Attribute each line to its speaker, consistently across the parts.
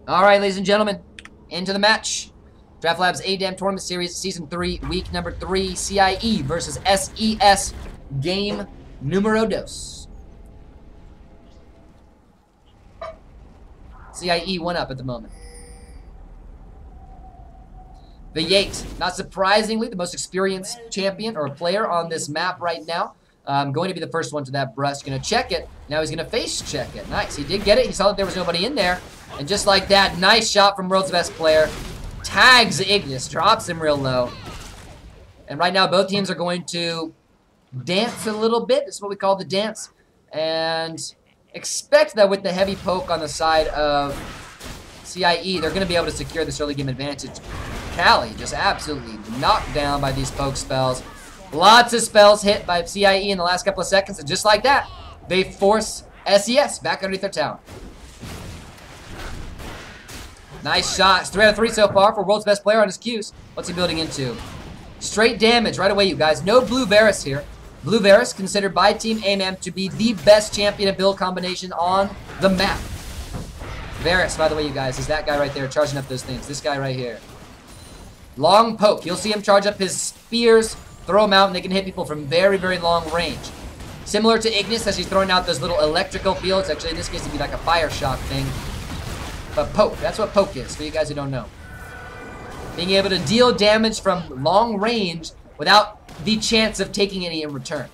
Speaker 1: All right, ladies and gentlemen, into the match. Draft Labs A-Dam Tournament Series, Season 3, Week number 3, CIE versus SES, game numero dos. CIE 1 up at the moment. V8, not surprisingly, the most experienced champion or player on this map right now. Going to be the first one to that brush. Going to check it. Now he's going to face check it. Nice. He did get it. He saw that there was nobody in there. And just like that, nice shot from World's Best Player. Tags Ignis. Drops him real low. And right now, both teams are going to dance a little bit. This is what we call the dance. And expect that with the heavy poke on the side of CIE, they're going to be able to secure this early game advantage. Callie just absolutely knocked down by these poke spells. Lots of spells hit by CIE in the last couple of seconds, and just like that, they force SES back underneath their tower. Nice shots. 3 out of 3 so far for World's Best Player on his Qs. What's he building into? Straight damage right away, you guys. No Blue Varus here. Blue Varus considered by Team A-Mam to be the best champion and build combination on the map. Varus, by the way, you guys, is that guy right there charging up those things. This guy right here. Long poke. You'll see him charge up his spears, throw them out, and they can hit people from very, very long range. Similar to Ignis as he's throwing out those little electrical fields. Actually, in this case, it'd be like a fire shock thing. But poke, that's what poke is, for you guys who don't know. Being able to deal damage from long range without the chance of taking any in return.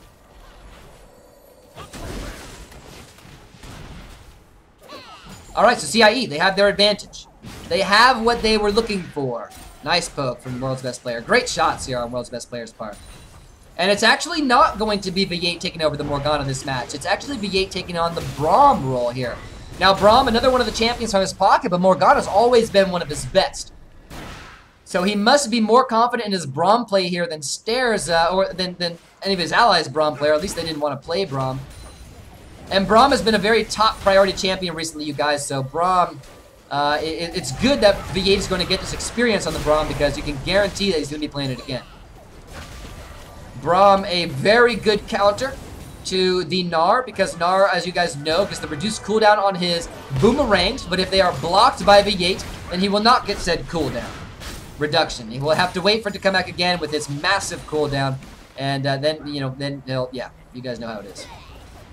Speaker 1: Alright, so CIE, they have their advantage. They have what they were looking for. Nice poke from World's Best Player. Great shots here on World's Best Player's part. And it's actually not going to be V8 taking over the Morgana this match. It's actually V8 taking on the Braum role here. Now, Braum, another one of the champions from his pocket, but Morgana's always been one of his best. So he must be more confident in his Braum play here than Stairs, or than any of his allies' Braum player. At least they didn't want to play Braum. And Braum has been a very top priority champion recently, you guys. So Braum, it's good that V8 is going to get this experience on the Braum because you can guarantee that he's going to be playing it again. Braum, a very good counter to the Gnar, because Gnar, as you guys know, gets the reduced cooldown on his boomerangs, but if they are blocked by V8, then he will not get said cooldown reduction. He will have to wait for it to come back again with its massive cooldown, and then, you know, then he'll, yeah, you guys know how it is.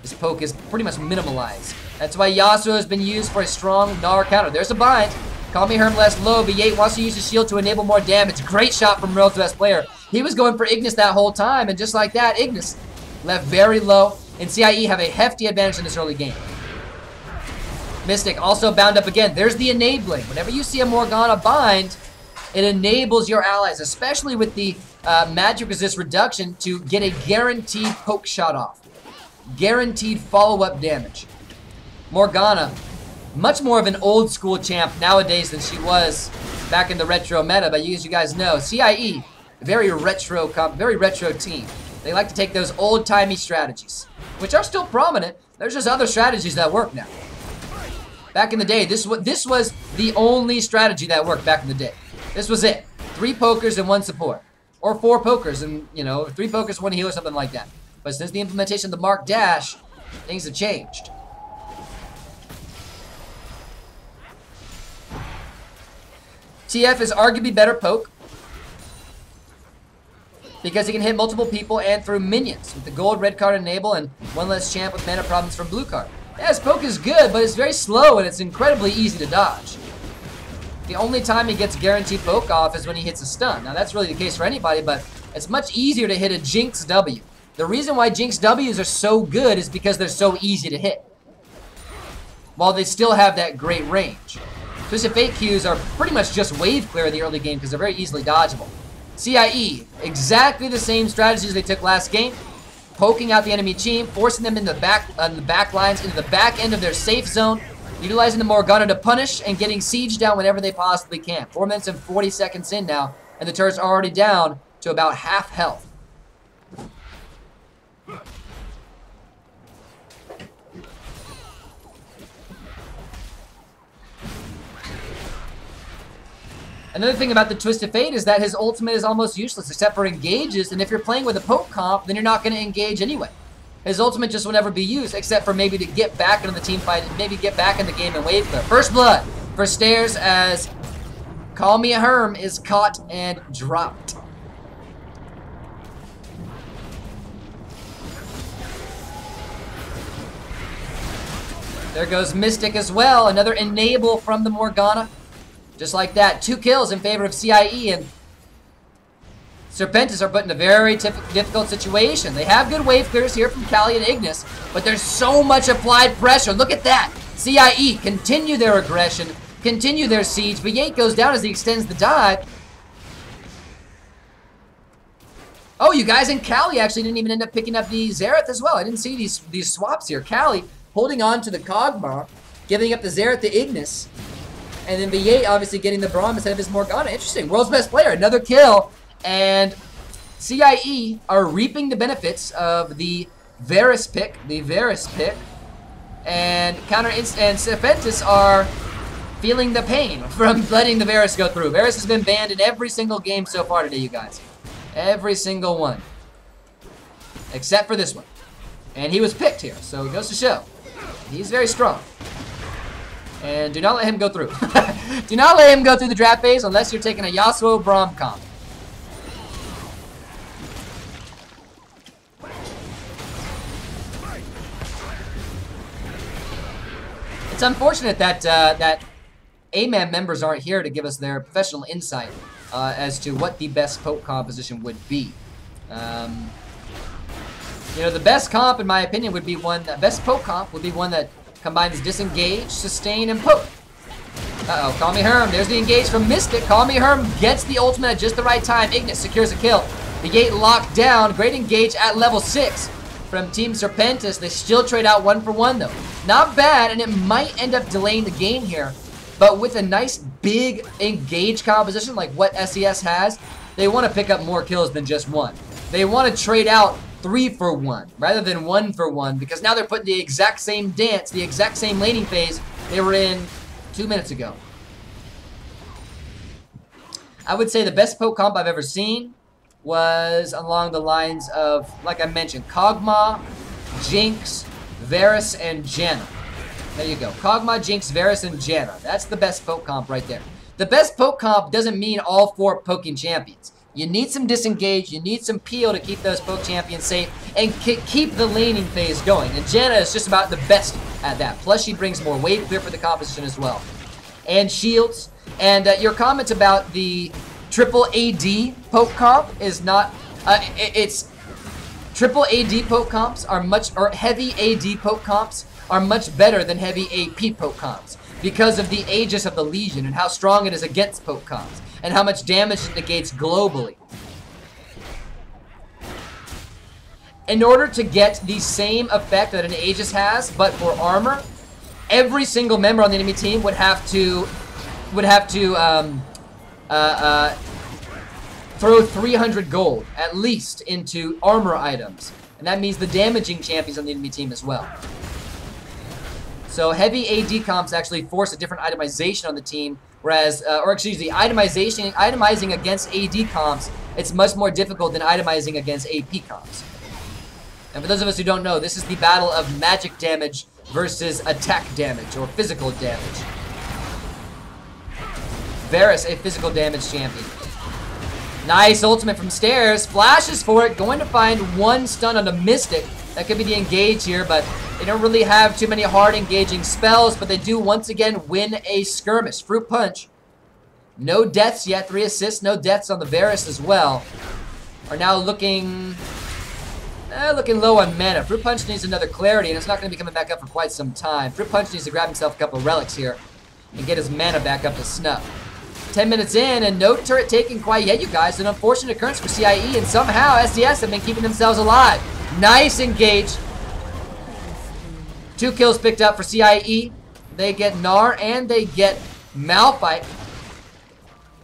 Speaker 1: His poke is pretty much minimalized. That's why Yasuo has been used for a strong Gnar counter. There's a bind. Call me Hermless low. V8 wants to use his shield to enable more damage. Great shot from World's Best Player. He was going for Ignis that whole time, and just like that, Ignis left very low, and CIE have a hefty advantage in this early game. Mystic also bound up again. There's the enabling. Whenever you see a Morgana bind, it enables your allies, especially with the magic resist reduction, to get a guaranteed poke shot off. Guaranteed follow-up damage. Morgana, much more of an old school champ nowadays than she was back in the retro meta, but as you guys know, CIE, very retro team. They like to take those old-timey strategies, which are still prominent. There's just other strategies that work now. Back in the day, this was the only strategy that worked back in the day. This was it. 3 pokers and 1 support. Or 4 pokers and, you know, 3 pokers, 1 heal or something like that. But since the implementation of the Mark Dash, things have changed. TF is arguably better poke, because he can hit multiple people and through minions with the gold red card enable and 1 less champ with mana problems from blue card. Yeah, his poke is good, but it's very slow and it's incredibly easy to dodge. The only time he gets guaranteed poke off is when he hits a stun. Now that's really the case for anybody, but it's much easier to hit a Jinx W. The reason why Jinx Ws are so good is because they're so easy to hit, while they still have that great range. Twisted Fate Qs are pretty much just wave clear in the early game because they're very easily dodgeable. CIE, exactly the same strategies they took last game, poking out the enemy team, forcing them in the back lines, into the back end of their safe zone, utilizing the Morgana to punish and getting siege down whenever they possibly can. 4 minutes and 40 seconds in now, and the turret's already down to about half health. Another thing about the Twisted Fate is that his ultimate is almost useless except for engages, and if you're playing with a poke comp, then you're not going to engage anyway. His ultimate just will never be used except for maybe to get back into the team fight and maybe get back in the game and wave clear. First blood. for Stairs as Call Me a Herm is caught and dropped. There goes Mystic as well. Another enable from the Morgana. Just like that. 2 kills in favor of CIE, and Serpentis are put in a very difficult situation. They have good wave clears here from Kali and Ignis, but there's so much applied pressure. Look at that. CIE continue their aggression, continue their siege. V8 goes down as he extends the dive. Oh, you guys, and Kali actually didn't even end up picking up the Xerath as well. I didn't see these swaps here. Kali holding on to the Kog'Maw, giving up the Xerath to Ignis. And then V8 obviously getting the Braum instead of his Morgana. Interesting. World's best player. Another kill. And CIE are reaping the benefits of the Varus pick. And Serpentis are feeling the pain from letting the Varus go through. Varus has been banned in every single game so far today, you guys. Every single one. Except for this one. And he was picked here, so it goes to show. He's very strong. And do not let him go through. Do not let him go through the draft phase unless you're taking a Yasuo Braum comp. It's unfortunate that that AMAM members aren't here to give us their professional insight as to what the best poke composition would be. You know, the best comp, in my opinion, would be one. Best poke comp would be one that combines disengage, sustain, and poke. Uh-oh, Call Me Herm. There's the engage from Mystic. Call Me Herm gets the ultimate at just the right time. Ignis secures a kill. The gate locked down. Great engage at level 6 from Team Serpentis. They still trade out 1 for 1, though. Not bad, and it might end up delaying the game here. But with a nice big engage composition like what SeS has, they want to pick up more kills than just 1. They want to trade out 3 for 1 rather than 1 for 1, because now they're putting the exact same dance, the exact same laning phase they were in 2 minutes ago. I would say the best poke comp I've ever seen was along the lines of, like I mentioned, Kog'Maw, Jinx, Varus, and Janna. There you go. Kog'Maw, Jinx, Varus, and Janna. That's the best poke comp right there. The best poke comp doesn't mean all 4 poking champions. You need some disengage, you need some peel to keep those poke champions safe and keep the laning phase going. And Janna is just about the best at that. Plus, she brings more wave clear for the composition as well. And shields. And your comment about the triple AD poke comp is not... it's... Triple AD poke comps are much... Or heavy AD poke comps are much better than heavy AP poke comps because of the Aegis of the Legion and how strong it is against poke comps, and how much damage it negates globally. In order to get the same effect that an Aegis has, but for armor, every single member on the enemy team would have to throw 300 gold, at least, into armor items. And that means the damaging champions on the enemy team as well. So heavy AD comps actually force a different itemization on the team, whereas, itemizing against AD comps, it's much more difficult than itemizing against AP comps. And for those of us who don't know, this is the battle of magic damage versus attack damage, or physical damage. Varus, a physical damage champion. Nice ultimate from Stairs, flashes for it, going to find 1 stun on a Mystic. That could be the engage here, but they don't really have too many hard engaging spells, but they do once again win a skirmish. Fruit Punch. No deaths yet, 3 assists, no deaths on the Varus as well. Are now looking low on mana. Fruit Punch needs another clarity, and it's not going to be coming back up for quite some time. Fruit Punch needs to grab himself a couple of relics here and get his mana back up to snuff. 10 minutes in, and no turret taken quite yet, you guys. An unfortunate occurrence for CIE, and somehow SeS have been keeping themselves alive. Nice engage. 2 kills picked up for CIE. They get Gnar and they get Malphite.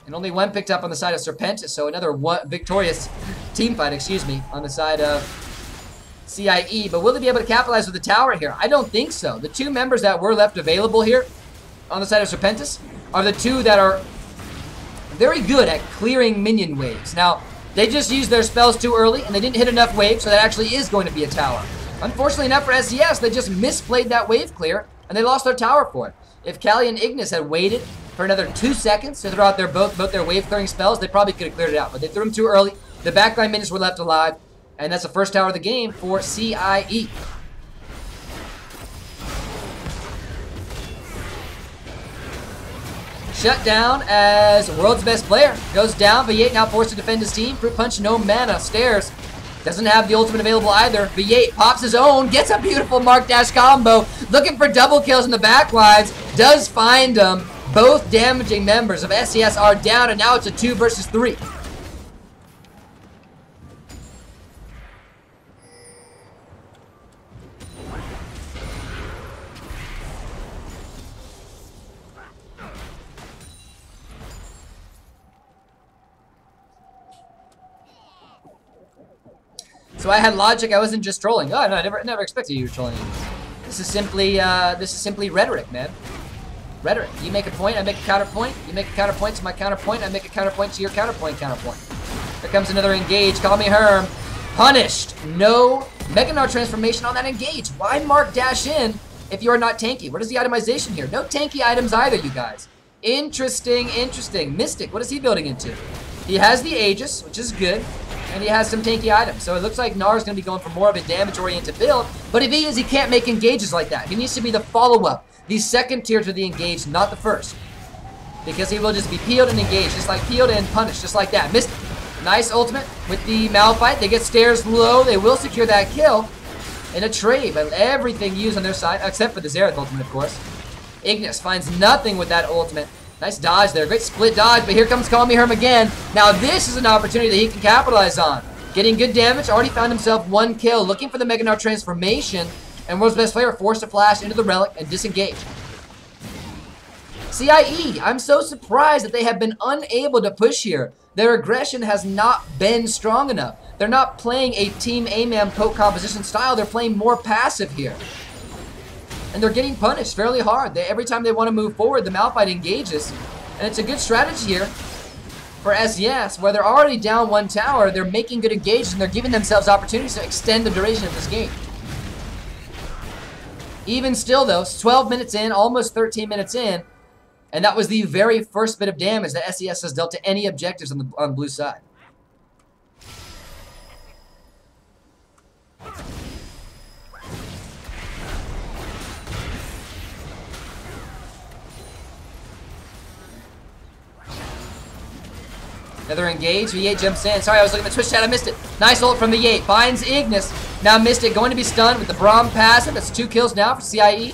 Speaker 1: And only 1 picked up on the side of Serpentis, so another victorious team fight, excuse me, on the side of CIE. But will they be able to capitalize with the tower here? I don't think so. The 2 members that were left available here on the side of Serpentis are the 2 that are very good at clearing minion waves. Now, they just used their spells too early, and they didn't hit enough waves, so that actually is going to be a tower. Unfortunately enough for SeS, they just misplayed that wave clear, and they lost their tower for it. If Callie and Ignis had waited for another 2 seconds to throw out both their wave clearing spells, they probably could have cleared it out. But they threw them too early. The backline minions were left alive. And that's the first tower of the game for CIE. Shut down as world's best player goes down. V8 now forced to defend his team. Fruit Punch, no mana. Stairs doesn't have the ultimate available either. V8 pops his own, gets a beautiful Mark Dash combo. Looking for double kills in the back lines. Does find them. Both damaging members of SeS are down, and now it's a 2 versus 3. So I had logic. I wasn't just trolling. Oh no, I never expected you trolling. This is simply rhetoric, man. Rhetoric. You make a point, I make a counterpoint. You make a counterpoint to my counterpoint. I make a counterpoint to your counterpoint. Here comes another engage. Call me Herm. Punished. No Mega Gnar transformation on that engage. Why mark dash in if you are not tanky? What is the itemization here? No tanky items either, you guys. Interesting. Mystic. What is he building into? He has the Aegis, which is good. And he has some tanky items. So it looks like Gnar is going to be going for more of a damage-oriented build. But if he is, he can't make engages like that. He needs to be the follow-up. The second tier to the engage, not the first. Because he will just be peeled and engaged. Just like peeled and punished. Just like that. Missed it. Nice ultimate with the Malphite. They get stairs low. They will secure that kill in a trade. But everything used on their side, except for the Xerath ultimate, of course. Ignis finds nothing with that ultimate. Nice dodge there. Great split dodge, but here comes Call Me Herm again. Now this is an opportunity that he can capitalize on. Getting good damage. Already found himself 1 kill. Looking for the Mega Gnar transformation. And world's best player forced to flash into the relic and disengage. CIE, I'm so surprised that they have been unable to push here. Their aggression has not been strong enough. They're not playing a Team A-Man poke composition style. They're playing more passive here. And they're getting punished fairly hard. Every time they want to move forward, the Malphite engages. And it's a good strategy here for SeS, where they're already down 1 tower. They're making good engages, and they're giving themselves opportunities to extend the duration of this game. Even still, though, 12 minutes in, almost 13 minutes in, and that was the very first bit of damage that SeS has dealt to any objectives on the blue side. Another engage. V8 jumps in. Sorry, I was looking at the Twitch chat. I missed it. Nice ult from V8. Finds Ignis. Now Mystic going to be stunned with the Braum passive. That's 2 kills now for CIE.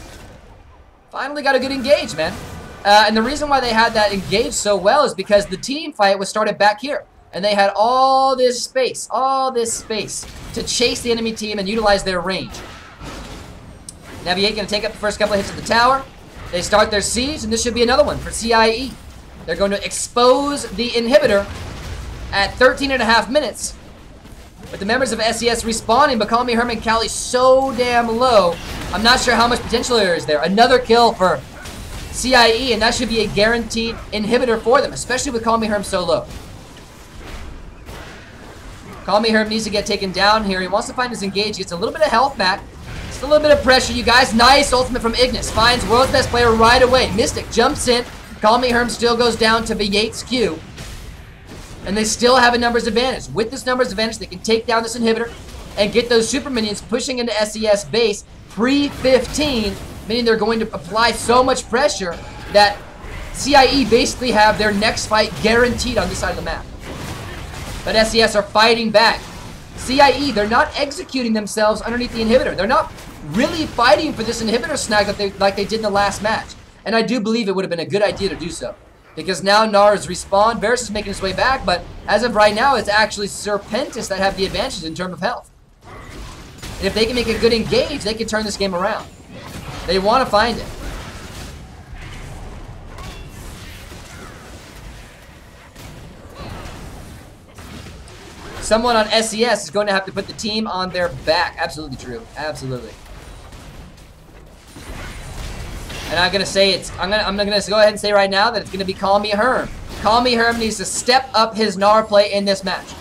Speaker 1: Finally got a good engage, man. And the reason why they had that engage so well is because the team fight was started back here. And they had all this space to chase the enemy team and utilize their range. Now V8 going to take up the first couple of hits of the tower. They start their siege, and this should be another one for CIE. They're going to expose the inhibitor at 13.5 minutes. With the members of SeS respawning, but Call Me Herm and Callie so damn low, I'm not sure how much potential there is there. Another kill for CIE, and that should be a guaranteed inhibitor for them, especially with Call Me Herm so low. Call Me Herm needs to get taken down here. He wants to find his engage. Gets a little bit of health back. Just a little bit of pressure, you guys. Nice ultimate from Ignis. Finds world's best player right away. Mystic jumps in. Call Me Herm still goes down to V8's Q. And they still have a numbers advantage. With this numbers advantage, they can take down this inhibitor and get those super minions pushing into SeS base pre-15, meaning they're going to apply so much pressure that CIE basically have their next fight guaranteed on this side of the map. But SeS are fighting back. CIE, they're not executing themselves underneath the inhibitor. They're not really fighting for this inhibitor snag like they did in the last match. And I do believe it would have been a good idea to do so. Because now Gnar is respawned, Varus is making his way back, but as of right now, it's actually Serpentis that have the advantage in terms of health. And if they can make a good engage, they can turn this game around. They want to find it. Someone on SeS is going to have to put the team on their back. Absolutely true. Absolutely. And I'm gonna say I'm gonna go ahead and say right now that it's gonna be Call Me Herm. Call Me Herm needs to step up his Gnar play in this match.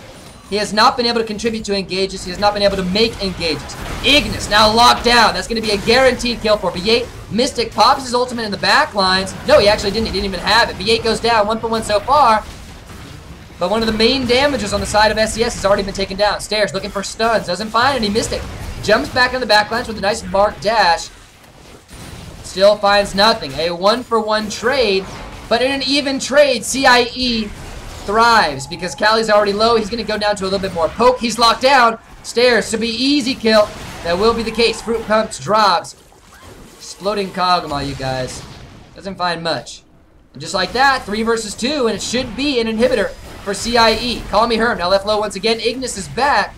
Speaker 1: He has not been able to contribute to engages. He has not been able to make engages. Ignis now locked down. That's gonna be a guaranteed kill for V8. Mystic pops his ultimate in the back lines. No, he actually didn't. He didn't even have it. V8 goes down, 1 for 1 so far. But one of the main damagers on the side of SeS has already been taken down. Stairs looking for stuns, doesn't find any. Mystic jumps back on the back lines with a nice mark dash. Still finds nothing. A 1 for 1 trade, but in an even trade, CIE thrives because Cali's already low. He's going to go down to a little bit more poke. He's locked down. Stairs to be easy kill. That will be the case. Fruit Punch drops. Exploding Kog'Maw, you guys. Doesn't find much. And just like that, 3 versus 2, and it should be an inhibitor for CIE. Call me Herm. Now left low once again. Ignis is back.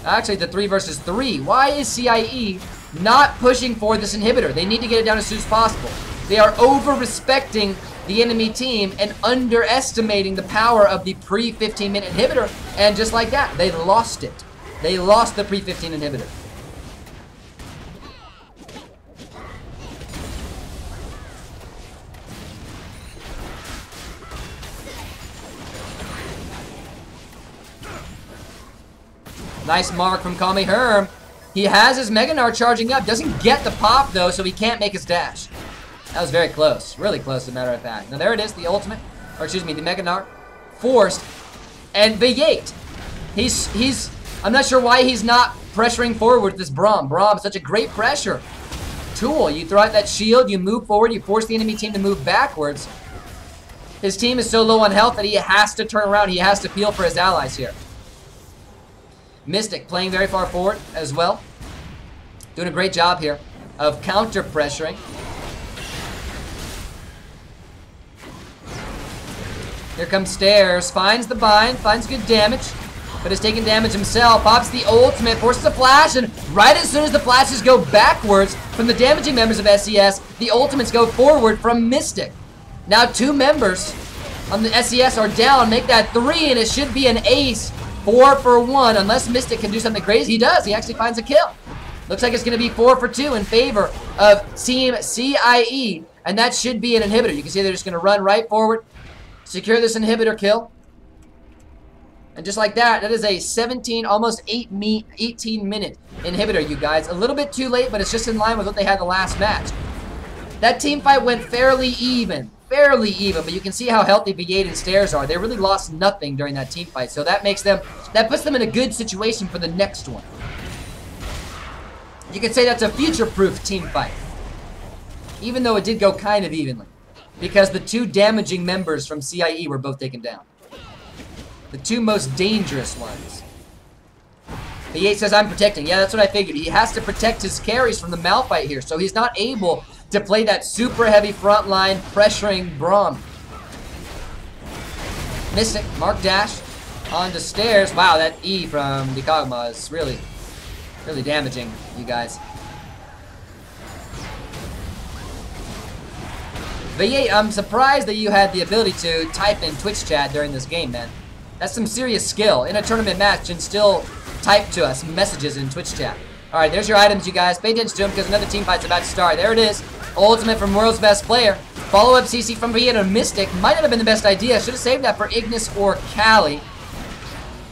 Speaker 1: Actually, the 3 versus 3. Why is CIE not pushing for this inhibitor? They need to get it down as soon as possible. They are over-respecting the enemy team and underestimating the power of the pre-15-minute inhibitor. And just like that, they lost it. They lost the pre-15 inhibitor. Nice mark from Call Me Herm. He has his Mega Gnar charging up. Doesn't get the pop, though, so he can't make his dash. That was very close. Really close, as a matter of fact. Now, there it is, the ultimate. Or, excuse me, the Mega Gnar. Forced. And V8. He's... I'm not sure why he's not pressuring forward with this Braum. Braum, such a great pressure tool. You throw out that shield, you move forward, you force the enemy team to move backwards. His team is so low on health that he has to turn around. He has to peel for his allies here. Mystic playing very far forward as well. Doing a great job here of counter pressuring. Here comes Stairs. Finds the bind. Finds good damage. But is taking damage himself. Pops the ultimate. Forces a flash. And right as soon as the flashes go backwards from the damaging members of SeS, the ultimates go forward from Mystic. Now 2 members on the SeS are down. Make that 3 and it should be an ace. 4 for 1, unless Mystic can do something crazy. He does. He actually finds a kill. Looks like it's going to be 4 for 2 in favor of Team CIE, and that should be an inhibitor. You can see they're just going to run right forward, secure this inhibitor kill, and just like that, that is a 17, almost 18-minute inhibitor, you guys. A little bit too late, but it's just in line with what they had the last match. That team fight went fairly even. But you can see how healthy V8 and Stairs are. They really lost nothing during that team fight, so that puts them in a good situation for the next one. You could say that's a future-proof team fight, even though it did go kind of evenly, because the 2 damaging members from CIE were both taken down. The 2 most dangerous ones. V8 says, I'm protecting. Yeah, that's what I figured. He has to protect his carries from the Malphite here, so he's not able to play that super heavy front line pressuring Braum. Mystic, mark dash, onto Stairs. Wow, that E from the Kog'Maw is really damaging, you guys. V8, I'm surprised that you had the ability to type in Twitch chat during this game, man. That's some serious skill in a tournament match and still type to us messages in Twitch chat. Alright, there's your items, you guys. Pay attention to them because another team fight's about to start. There it is. Ultimate from World's Best Player. Follow-up CC from V8 and Mystic. Might not have been the best idea. Should have saved that for Ignis or Cali.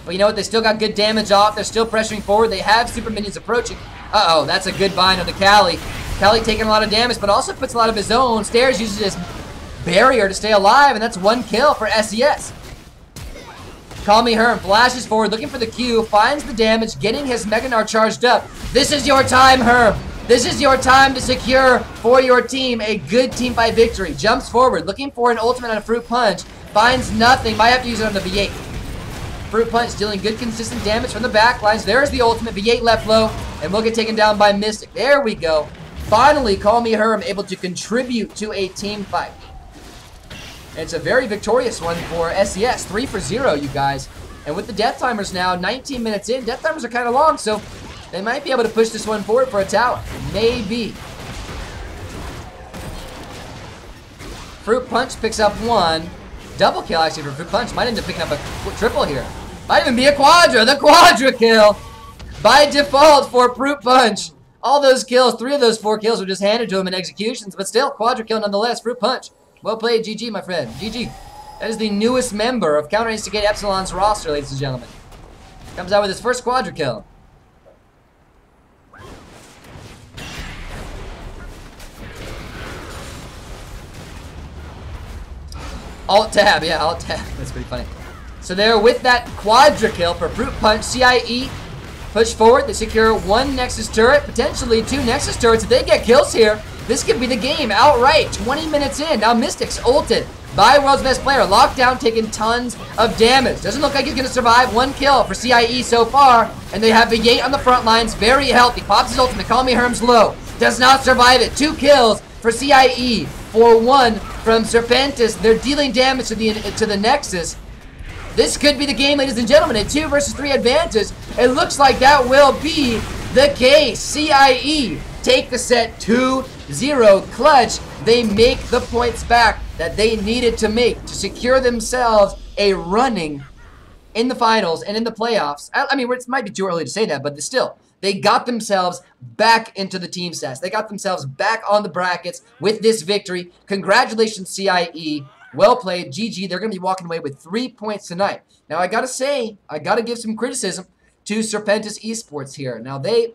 Speaker 1: But you know what? They still got good damage off. They're still pressuring forward. They have super minions approaching. Uh-oh, that's a good bind on the Cali. Cali taking a lot of damage, but also puts a lot of his own. Stairs uses his barrier to stay alive, and that's 1 kill for SeS. Call Me Herm flashes forward, looking for the Q, finds the damage, getting his Mega Gnar charged up. This is your time, Herm. This is your time to secure for your team a good teamfight victory. Jumps forward, looking for an ultimate on a Fruit Punch. Finds nothing. Might have to use it on the V8. Fruit Punch dealing good consistent damage from the back lines. There's the ultimate. V8 left low, and we'll get taken down by Mystic. There we go. Finally, Call Me Herm able to contribute to a team fight. It's a very victorious one for SeS. 3 for 0, you guys. And with the death timers now, 19 minutes in, death timers are kind of long, so they might be able to push this one forward for a tower. Maybe. Fruit Punch picks up 1. Double kill, actually, for Fruit Punch. Might end up picking up a triple here. Might even be a quadra. The quadra kill by default for Fruit Punch. All those kills, 3 of those 4 kills were just handed to him in executions, but still, quadra kill nonetheless. Fruit Punch. Well played, GG, my friend. GG. That is the newest member of Counter Instigate Epsilon's roster, ladies and gentlemen. Comes out with his first quadra kill. Alt-tab, yeah, Alt-tab. That's pretty funny. So there, with that quadra kill for Fruit Punch, CIE push forward. They secure 1 Nexus turret, potentially 2 Nexus turrets. If they get kills here, this could be the game outright. 20 minutes in. Now Mystics ulted by World's Best Player. Lockdown taking tons of damage. Doesn't look like he's going to survive. 1 kill for CIE so far. And they have Vegate on the front lines. Very healthy. Pops his ultimate. Call me Herm's low. Does not survive it. 2 kills for CIE. 4-1 from Serpentis. They're dealing damage to the Nexus. This could be the game, ladies and gentlemen. A 2 versus 3 advantage. It looks like that will be the case. CIE take the set 2-0 clutch. They make the points back that they needed to make to secure themselves a running in the finals and in the playoffs. I mean, it might be too early to say that, but still, they got themselves back into the team stats. They got themselves back on the brackets with this victory. Congratulations, CIE. Well played. GG. They're going to be walking away with 3 points tonight. Now, I got to say, I got to give some criticism to Serpentis Esports here. Now, they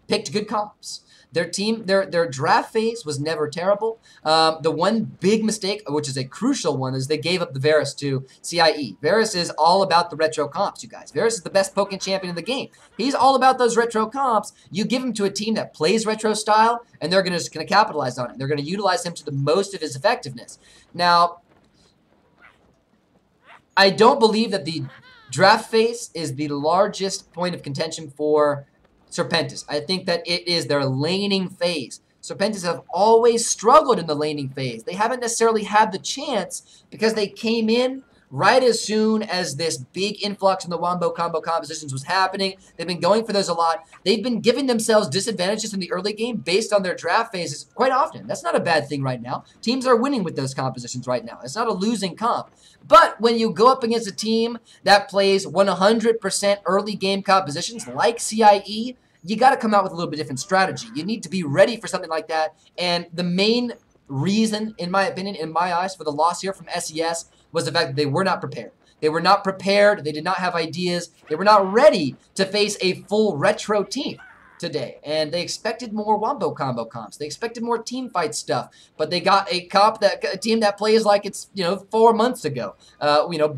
Speaker 1: picked good comps. Their team, their draft phase was never terrible. The one big mistake, which is a crucial one, is they gave up the Varus to CIE. Varus is all about the retro comps, you guys. Varus is the best Pokken champion in the game. He's all about those retro comps. You give him to a team that plays retro style, and they're just going to capitalize on it. They're going to utilize him to the most of his effectiveness. Now, I don't believe that the draft phase is the largest point of contention for Serpentis. I think that it is their laning phase. Serpentis have always struggled in the laning phase. They haven't necessarily had the chance because they came in right as soon as this big influx in the Wombo combo compositions was happening. They've been going for those a lot. They've been giving themselves disadvantages in the early game based on their draft phases quite often. That's not a bad thing right now. Teams are winning with those compositions right now. It's not a losing comp. But when you go up against a team that plays 100% early game compositions like CIE, you got to come out with a little bit different strategy. You need to be ready for something like that. And the main reason, in my opinion, in my eyes, for the loss here from SES was the fact that they were not prepared. They were not prepared. They did not have ideas. They were not ready to face a full retro team today. And they expected more Wombo combo comps. They expected more team fight stuff. But they got a team that plays like it's, 4 months ago.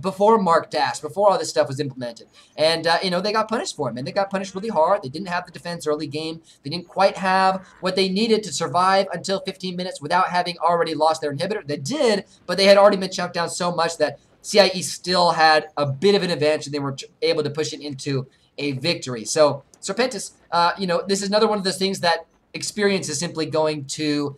Speaker 1: Before Mark Dash, before all this stuff was implemented. And, they got punished for it, man. They got punished really hard. They didn't have the defense early game. They didn't quite have what they needed to survive until 15 minutes without having already lost their inhibitor. They did, but they had already been chunked down so much that CIE still had a bit of an advantage and they were able to push it into a victory. So, Serpentis, this is another one of those things that experience is simply going to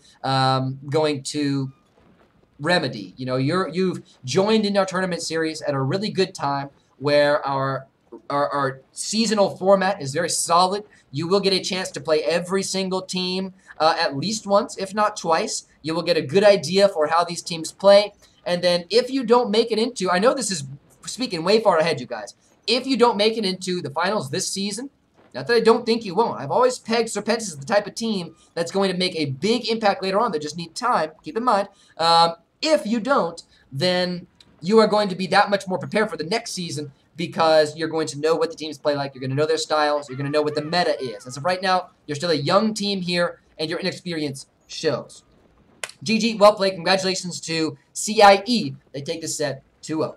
Speaker 1: remedy. You've joined in our tournament series at a really good time where our seasonal format is very solid. You will get a chance to play every single team at least once, if not twice. You will get a good idea for how these teams play. And then if you don't make it into, I know this is speaking way far ahead, you guys. If you don't make it into the finals this season, not that I don't think you won't. I've always pegged Serpentis as the type of team that's going to make a big impact later on. They just need time. Keep in mind, if you don't, then you are going to be that much more prepared for the next season because you're going to know what the teams play like. You're going to know their styles. You're going to know what the meta is. As of right now, you're still a young team here, and your inexperience shows. GG, well played. Congratulations to CIE. They take this set 2-0.